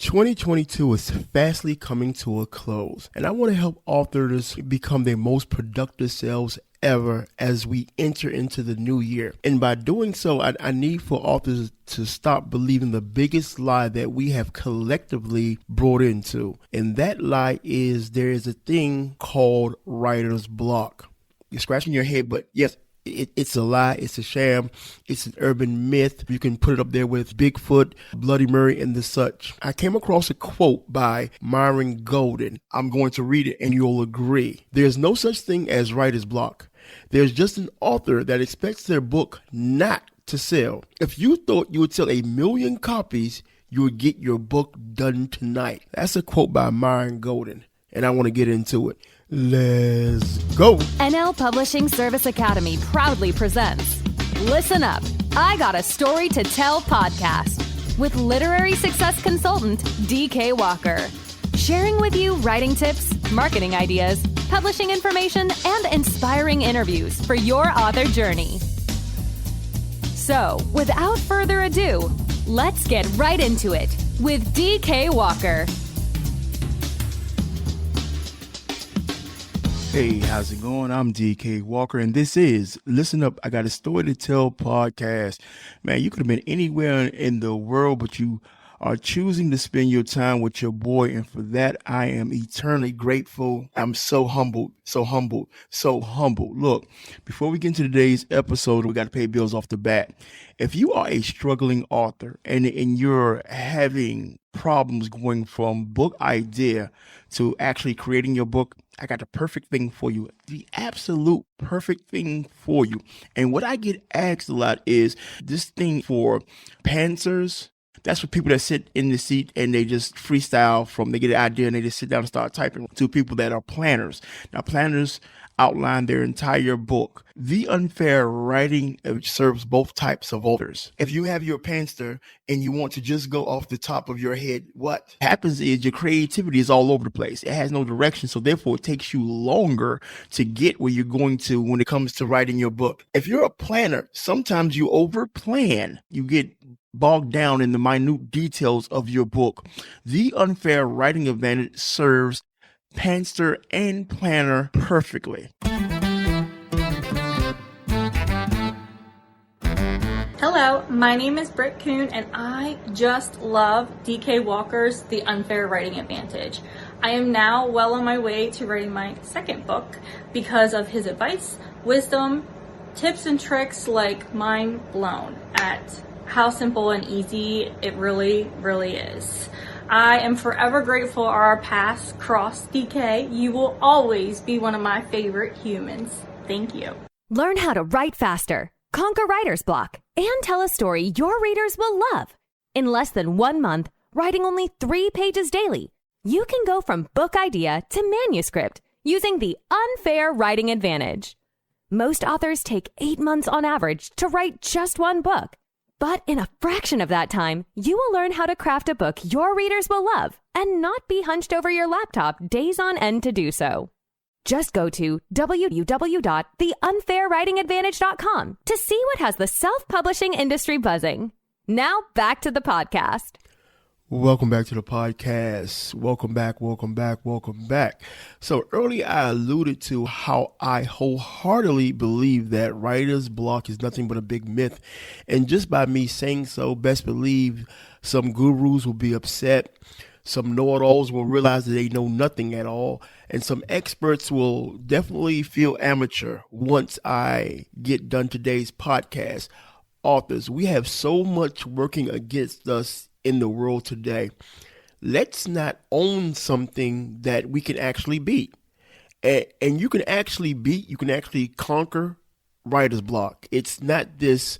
2022 is fastly coming to a close, and I want to help authors become their most productive selves ever as we enter into the new year. And by doing so, I need for authors to stop believing the biggest lie that we have collectively brought into. And that lie is there is a thing called writer's block. You're scratching your head, but yes, it's a lie. It's a sham. It's an urban myth. You can put it up there with Bigfoot, Bloody Mary, and the such. I came across a quote by Myron Golden. I'm going to read it and you'll agree. There's no such thing as writer's block. There's just an author that expects their book not to sell. If you thought you would sell 1 million copies, you would get your book done tonight. That's a quote by Myron Golden, and I want to get into it. Let's go. NL Publishing Service Academy proudly presents Listen Up, I Got a Story to Tell podcast with literary success consultant DK Walker. Sharing with you writing tips, marketing ideas, publishing information, and inspiring interviews for your author journey. So, without further ado, let's get right into it with DK Walker. Hey, how's it going? I'm DK Walker, and this is Listen Up, I Got a Story to Tell podcast. Man, you could have been anywhere in the world, but you are choosing to spend your time with your boy, and for that, I am eternally grateful. I'm so humbled. Look, before we get into today's episode, we got to pay bills off the bat. If you are a struggling author and you're having problems going from book idea to actually creating your book, I got the perfect thing for you, the absolute perfect thing for you. And what I get asked a lot is this thing for pantsers. That's for people that sit in the seat and they just freestyle they get an idea and they just sit down and start typing, to people that are planners. Now, planners outline their entire book. The unfair writing serves both types of authors. If you have your pantser and you want to just go off the top of your head, what happens is your creativity is all over the place. It has no direction, so therefore it takes you longer to get where you're going to when it comes to writing your book. If you're a planner, sometimes you overplan. You get bogged down in the minute details of your book. The unfair writing advantage serves pantser and planner perfectly. Hello, my name is Britt Kuhn, and I just love DK Walker's The Unfair Writing Advantage. I am now well on my way to writing my second book because of his advice, wisdom, tips, and tricks like mind blown at how simple and easy it really is. I am forever grateful our paths crossed, DK. You will always be one of my favorite humans. Thank you. Learn how to write faster, conquer writer's block, and tell a story your readers will love. In less than 1 month, writing only 3 pages daily, you can go from book idea to manuscript using the unfair writing advantage. Most authors take 8 months on average to write just 1 book. But in a fraction of that time, you will learn how to craft a book your readers will love and not be hunched over your laptop days on end to do so. Just go to www.theunfairwritingadvantage.com to see what has the self-publishing industry buzzing. Now back to the podcast. Welcome back to the podcast. Welcome back. So earlier I alluded to how I wholeheartedly believe that writer's block is nothing but a big myth. And just by me saying so, best believe some gurus will be upset. Some know-it-alls will realize that they know nothing at all. And some experts will definitely feel amateur once I get done today's podcast. Authors, we have so much working against us in the world today. Let's not own something that we can actually beat. And you can actually conquer writer's block. It's not this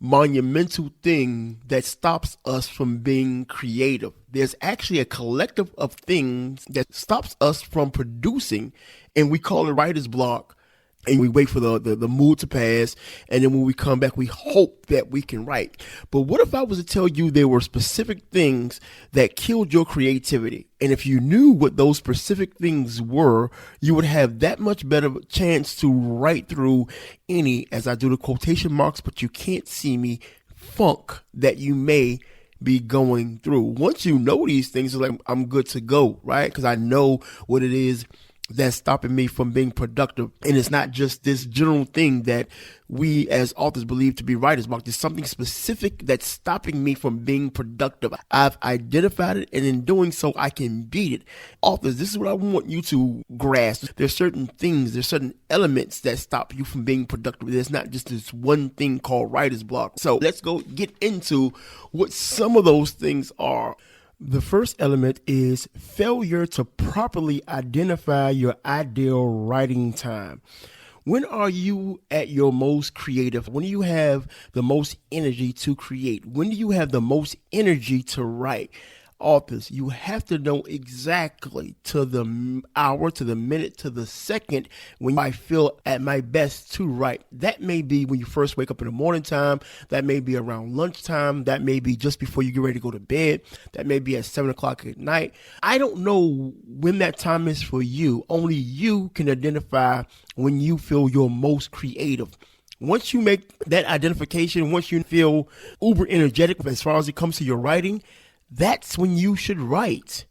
monumental thing that stops us from being creative. There's actually a collective of things that stops us from producing, and we call it writer's block. And we wait for the mood to pass, and then when we come back, we hope that we can write. But what if I was to tell you there were specific things that killed your creativity? And if you knew what those specific things were, you would have that much better chance to write through any, as I do the quotation marks, but you can't see me, funk that you may be going through. Once you know these things, it's like I'm good to go, right? Because I know what it is that's stopping me from being productive. And it's not just this general thing that we as authors believe to be writer's block. There's something specific that's stopping me from being productive. I've identified it, and in doing so, I can beat it. Authors, this is what I want you to grasp. There's certain things, there's certain elements that stop you from being productive. There's not just this one thing called writer's block. So let's go get into what some of those things are. The first element is failure to properly identify your ideal writing time. When are you at your most creative? When do you have the most energy to create? When do you have the most energy to write? Authors, you have to know exactly to the hour, to the minute, to the second when I feel at my best to write. That may be when you first wake up in the morning time. That may be around lunchtime. That may be just before you get ready to go to bed. That may be at 7 o'clock at night. I don't know when that time is for you. Only you can identify when you feel your most creative. Once you make that identification, once you feel uber energetic as far as it comes to your writing, that's when you should write.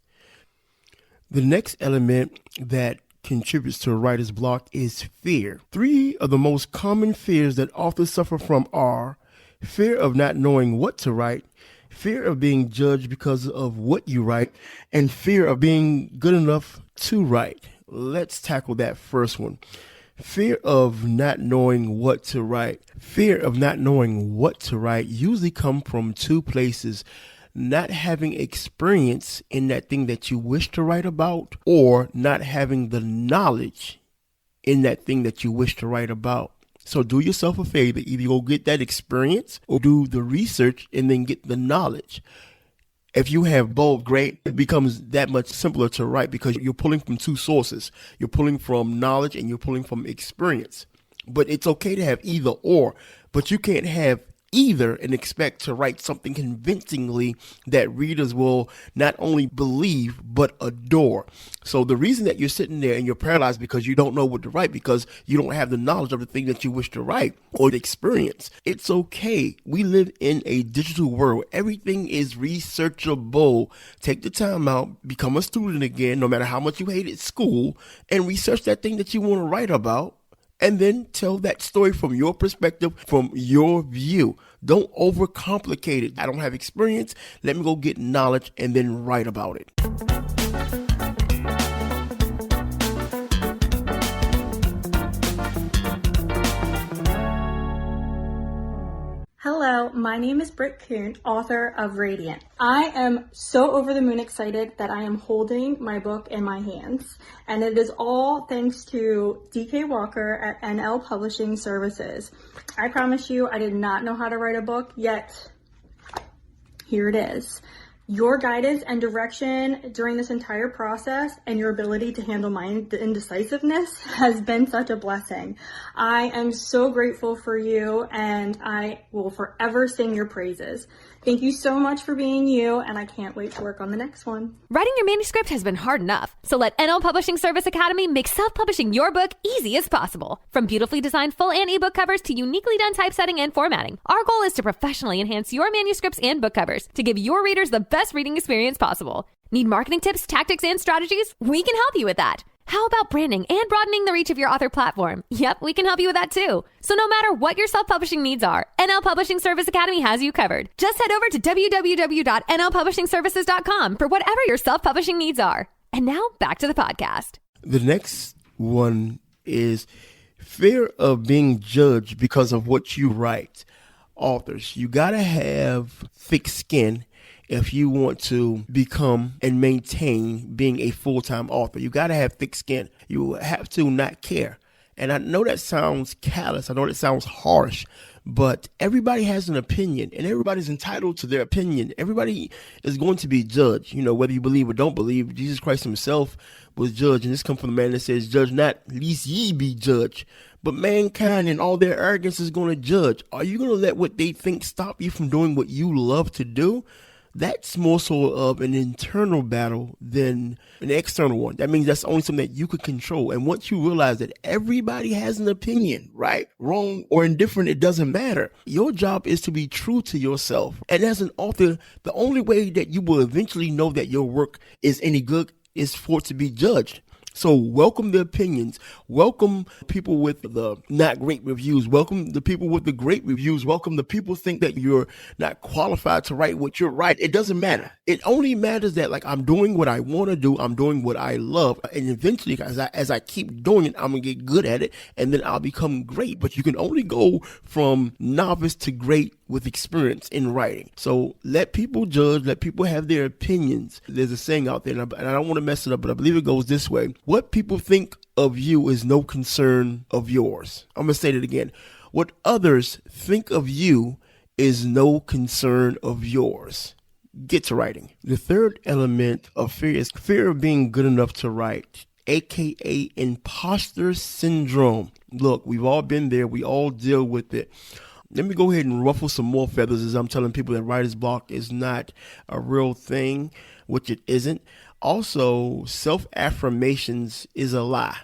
The next element that contributes to a writer's block is fear. 3 of the most common fears that authors suffer from are fear of not knowing what to write, fear of being judged because of what you write, and fear of being good enough to write. Let's tackle that first one. Fear of not knowing what to write. Fear of not knowing what to write usually come from 2 places. Not having experience in that thing that you wish to write about, or not having the knowledge in that thing that you wish to write about. So do yourself a favor, either go get that experience or do the research and then get the knowledge. If you have both, great. It becomes that much simpler to write because you're pulling from 2 sources. You're pulling from knowledge and you're pulling from experience. But it's okay to have either or, but you can't have either and expect to write something convincingly that readers will not only believe but adore. So the reason that you're sitting there and you're paralyzed because you don't know what to write, because you don't have the knowledge of the thing that you wish to write or the experience, it's okay. We live in a digital world. Everything is researchable. Take the time out, become a student again, no matter how much you hated school, and research that thing that you want to write about. And then tell that story from your perspective, from your view. Don't overcomplicate it. I don't have experience. Let me go get knowledge and then write about it. Hello, my name is Britt Kuhn, author of Radiant. I am so over the moon excited that I am holding my book in my hands, and it is all thanks to DK Walker at NL Publishing Services. I promise you, I did not know how to write a book, yet here it is. Your guidance and direction during this entire process and your ability to handle my indecisiveness has been such a blessing. I am so grateful for you, and I will forever sing your praises. Thank you so much for being you, and I can't wait to work on the next one. Writing your manuscript has been hard enough, so let NL Publishing Service Academy make self-publishing your book easy as possible. From beautifully designed full and ebook covers to uniquely done typesetting and formatting, our goal is to professionally enhance your manuscripts and book covers to give your readers the best reading experience possible. Need marketing tips, tactics, and strategies? We can help you with that. How about branding and broadening the reach of your author platform? Yep, we can help you with that too. So no matter what your self-publishing needs are, NL Publishing Service Academy has you covered. Just head over to www.nlpublishingservices.com for whatever your self-publishing needs are. And now back to the podcast. The next one is fear of being judged because of what you write. Authors, you gotta have thick skin if you want to become and maintain being a full-time author. You got to have thick skin. You have to not care. And I know that sounds callous. I know that sounds harsh, but everybody has an opinion and everybody's entitled to their opinion. Everybody is going to be judged. You know, whether you believe or don't believe, Jesus Christ himself was judged. And this comes from the man that says, judge not, lest ye be judged. But mankind and all their arrogance is going to judge. Are you going to let what they think stop you from doing what you love to do? that's more so of an internal battle than an external one. That means that's only something that you could control. And once you realize that everybody has an opinion, right, wrong, or indifferent, it doesn't matter. Your job is to be true to yourself. And as an author, the only way that you will eventually know that your work is any good is for it to be judged. So welcome the opinions, welcome people with the not great reviews, welcome the people with the great reviews, welcome the people think that you're not qualified to write what you're writing. It doesn't matter. It only matters that like I'm doing what I want to do, I'm doing what I love, and eventually as I keep doing it, I'm going to get good at it, and then I'll become great. But you can only go from novice to great with experience in writing. So let people judge, let people have their opinions. There's a saying out there, and I don't want to mess it up, but I believe it goes this way. What people think of you is no concern of yours. I'm going to say that again. What others think of you is no concern of yours. Get to writing. The third element of fear is fear of being good enough to write, aka imposter syndrome. Look, we've all been there. We all deal with it. Let me go ahead and ruffle some more feathers as I'm telling people that writer's block is not a real thing, which it isn't. Also, self-affirmations is a lie.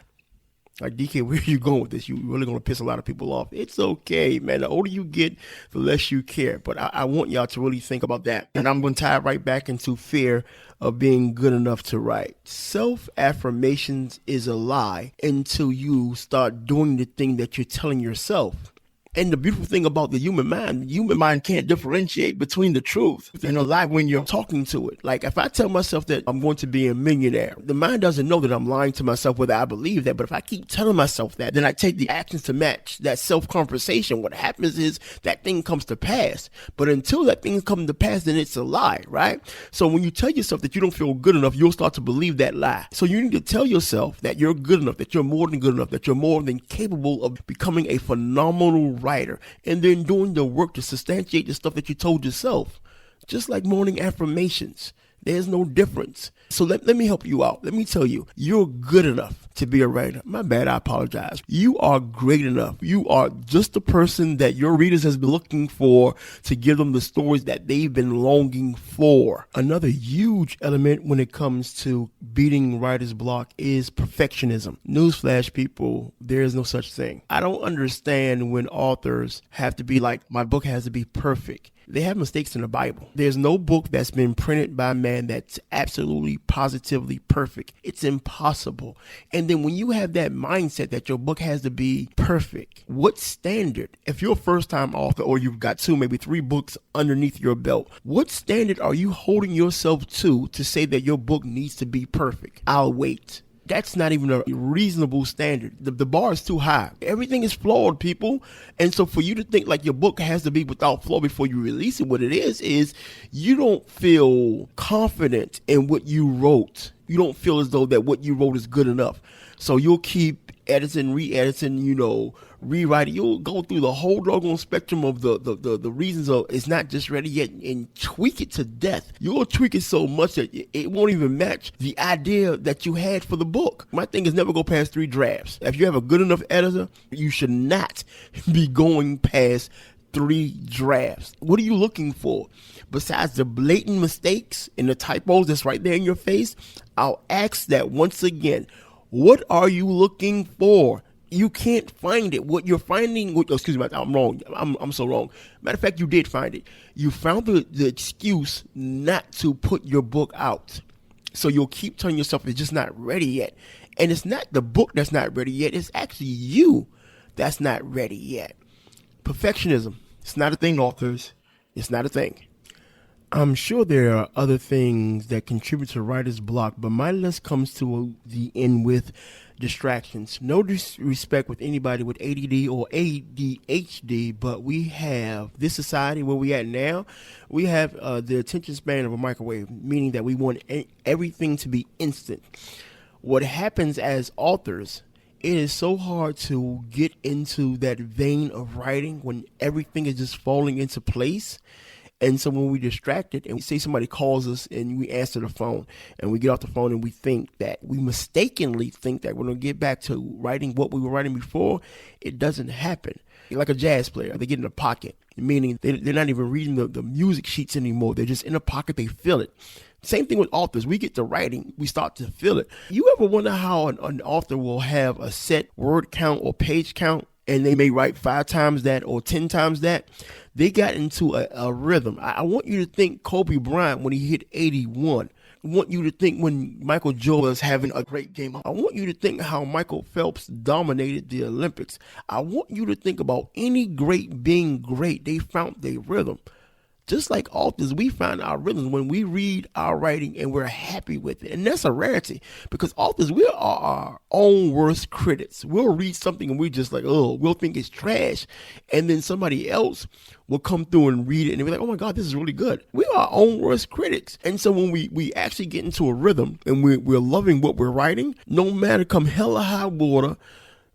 Like, DK, where are you going with this? You're really going to piss a lot of people off. It's okay, man. The older you get, the less you care. But I want y'all to really think about that. And I'm going to tie it right back into fear of being good enough to write. Self-affirmations is a lie until you start doing the thing that you're telling yourself. And the beautiful thing about the human mind can't differentiate between the truth and a lie when you're talking to it. Like if I tell myself that I'm going to be a millionaire, the mind doesn't know that I'm lying to myself whether I believe that. But if I keep telling myself that, then I take the actions to match that self-conversation. What happens is that thing comes to pass. But until that thing comes to pass, then it's a lie, right? So when you tell yourself that you don't feel good enough, you'll start to believe that lie. So you need to tell yourself that you're good enough, that you're more than good enough, that you're more than capable of becoming a phenomenal writer, and then doing the work to substantiate the stuff that you told yourself. Just like morning affirmations, there's no difference. So let me help you out. Let me tell you, you're good enough to be a writer. My bad, I apologize. You are great enough. You are just the person that your readers has been looking for to give them the stories that they've been longing for. Another huge element when it comes to beating writer's block is perfectionism. Newsflash, people, there is no such thing. I don't understand when authors have to be like, my book has to be perfect. They have mistakes in the Bible. There's no book that's been printed by man that's absolutely positively perfect. It's impossible. And then when you have that mindset that your book has to be perfect, what standard, if you're a first-time author or you've got 2, maybe 3 books underneath your belt, what standard are you holding yourself to say that your book needs to be perfect? I'll wait. That's not even a reasonable standard. The bar is too high. Everything is flawed, people. And so for you to think like your book has to be without flaw before you release it, what it is you don't feel confident in what you wrote. You don't feel as though that what you wrote is good enough. So you'll keep editing, re-editing, rewriting. You'll go through the whole doggone spectrum of the reasons of it's not just ready yet and tweak it to death. You'll tweak it so much that it won't even match the idea that you had for the book. My thing is never go past 3 drafts. If you have a good enough editor, you should not be going past 3 drafts. What are you looking for? Besides the blatant mistakes and the typos that's right there in your face, I'll ask that once again. What are you looking for? You can't find it. What you're finding, excuse me, I'm wrong. I'm so wrong. Matter of fact, you did find it. You found the excuse not to put your book out. So you'll keep telling yourself it's just not ready yet. And it's not the book that's not ready yet. It's actually you that's not ready yet. Perfectionism. It's not a thing, authors. It's not a thing. I'm sure there are other things that contribute to writer's block, but my list comes to the end with distractions. No disrespect with anybody with ADD or ADHD, but we have this society where we at now. We have the attention span of a microwave, meaning that we want everything to be instant. What happens as authors, it is so hard to get into that vein of writing when everything is just falling into place. And so when we distracted and we say somebody calls us and we answer the phone and we get off the phone and we mistakenly think that we're going to get back to writing what we were writing before, it doesn't happen. like a jazz player. They get in a pocket, meaning they're not even reading the music sheets anymore. They're just in a pocket. They feel it. Same thing with authors. We get to writing, we start to feel it. You ever wonder how an author will have a set word count or page count, and they may write 5 times that or 10 times that? They got into a rhythm. I want you to think Kobe Bryant when he hit 81. I want you to think when Michael Jordan was having a great game. I want you to think how Michael Phelps dominated the Olympics. I want you to think about any great being great. They found their rhythm. Just like authors, we find our rhythm when we read our writing and we're happy with it. And that's a rarity because authors, we are our own worst critics. We'll read something and we're just like, oh, we'll think it's trash. And then somebody else will come through and read it and be like, oh my God, this is really good. We are our own worst critics. And so when we actually get into a rhythm and we're loving what we're writing, no matter come hell or high water,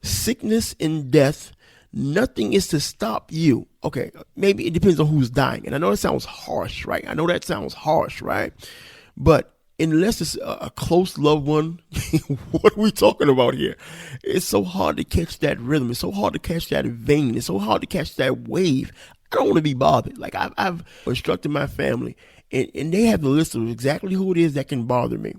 sickness and death, nothing is to stop you. Okay, maybe it depends on who's dying. And I know that sounds harsh, right? But unless it's a close loved one, what are we talking about here? It's so hard to catch that rhythm. It's so hard to catch that vein. It's so hard to catch that wave. I don't want to be bothered. Like I've instructed my family and they have the list of exactly who it is that can bother me.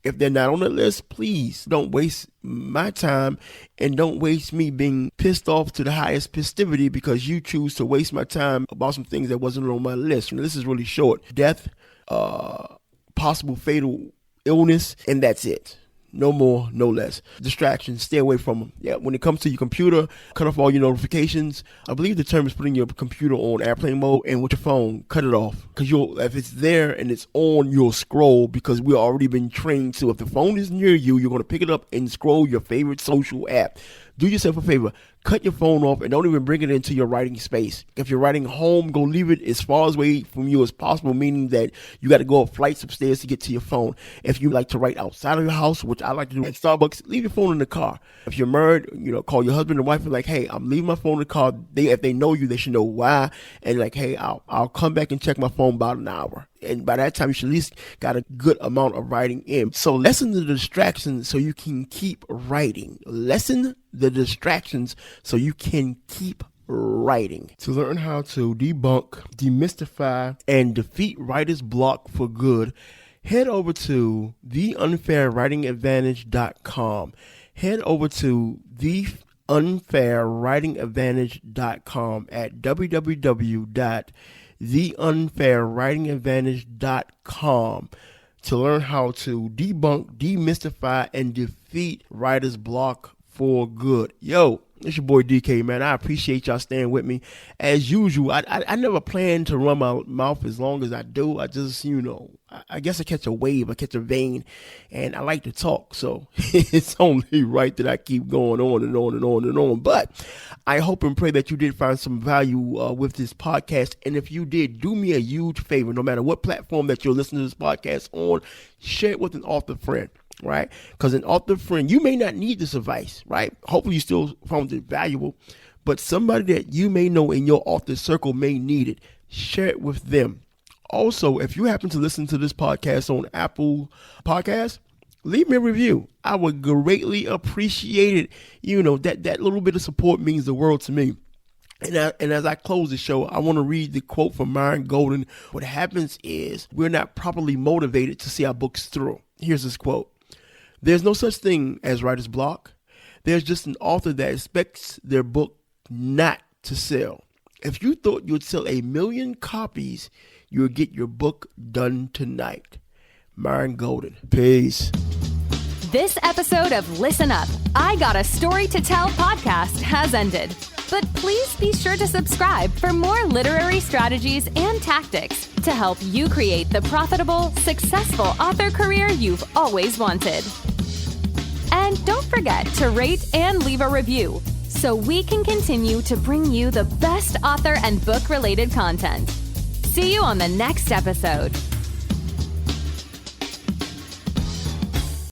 If they're not on the list, please don't waste my time and don't waste me being pissed off to the highest festivity because you choose to waste my time about some things that wasn't on my list. This is really short. Death, possible fatal illness, and that's it. No more, no less. Distractions, stay away from them. Yeah, when it comes to your computer, cut off all your notifications. I believe the term is putting your computer on airplane mode, and with your phone, cut it off. Because if it's there and it's on, you'll scroll because we've already been trained to. If the phone is near you, you're going to pick it up and scroll your favorite social app. Do yourself a favor. Cut your phone off and don't even bring it into your writing space. If you're writing home, go leave it as far away from you as possible, meaning that you got to go up flights upstairs to get to your phone. If you like to write outside of your house, which I like to do at Starbucks, leave your phone in the car. If you're married, call your husband and wife and like, hey, I'm leaving my phone in the car. If they know you, they should know why. And like, hey, I'll come back and check my phone about an hour. And by that time, you should at least got a good amount of writing in. So lessen the distractions so you can keep writing. Lessen the distractions so you can keep writing. To learn how to debunk, demystify, and defeat writer's block for good, head over to theunfairwritingadvantage.com. Head over to theunfairwritingadvantage.com at www.theunfairwritingadvantage.com to learn how to debunk, demystify, and defeat writer's block for good. Yo, it's your boy DK, man. I appreciate y'all staying with me. As usual, I never plan to run my mouth as long as I do. I just, I guess I catch a wave, I catch a vein, and I like to talk. So it's only right that I keep going on and on and on and on. But I hope and pray that you did find some value with this podcast. And if you did, do me a huge favor. No matter what platform that you're listening to this podcast on, share it with an author friend. Right? Because an author friend, you may not need this advice, right? Hopefully you still found it valuable, but somebody that you may know in your author circle may need it. Share it with them. Also, if you happen to listen to this podcast on Apple Podcasts, leave me a review. I would greatly appreciate it. That little bit of support means the world to me. And as I close the show, I want to read the quote from Myron Golden. What happens is we're not properly motivated to see our books through. Here's this quote. There's no such thing as writer's block. There's just an author that expects their book not to sell. If you thought you'd sell 1 million copies, you'll get your book done tonight. Myron Golden. Peace. This episode of Listen Up, I Got a Story to Tell podcast has ended. But please be sure to subscribe for more literary strategies and tactics to help you create the profitable, successful author career you've always wanted. And don't forget to rate and leave a review so we can continue to bring you the best author and book-related content. See you on the next episode.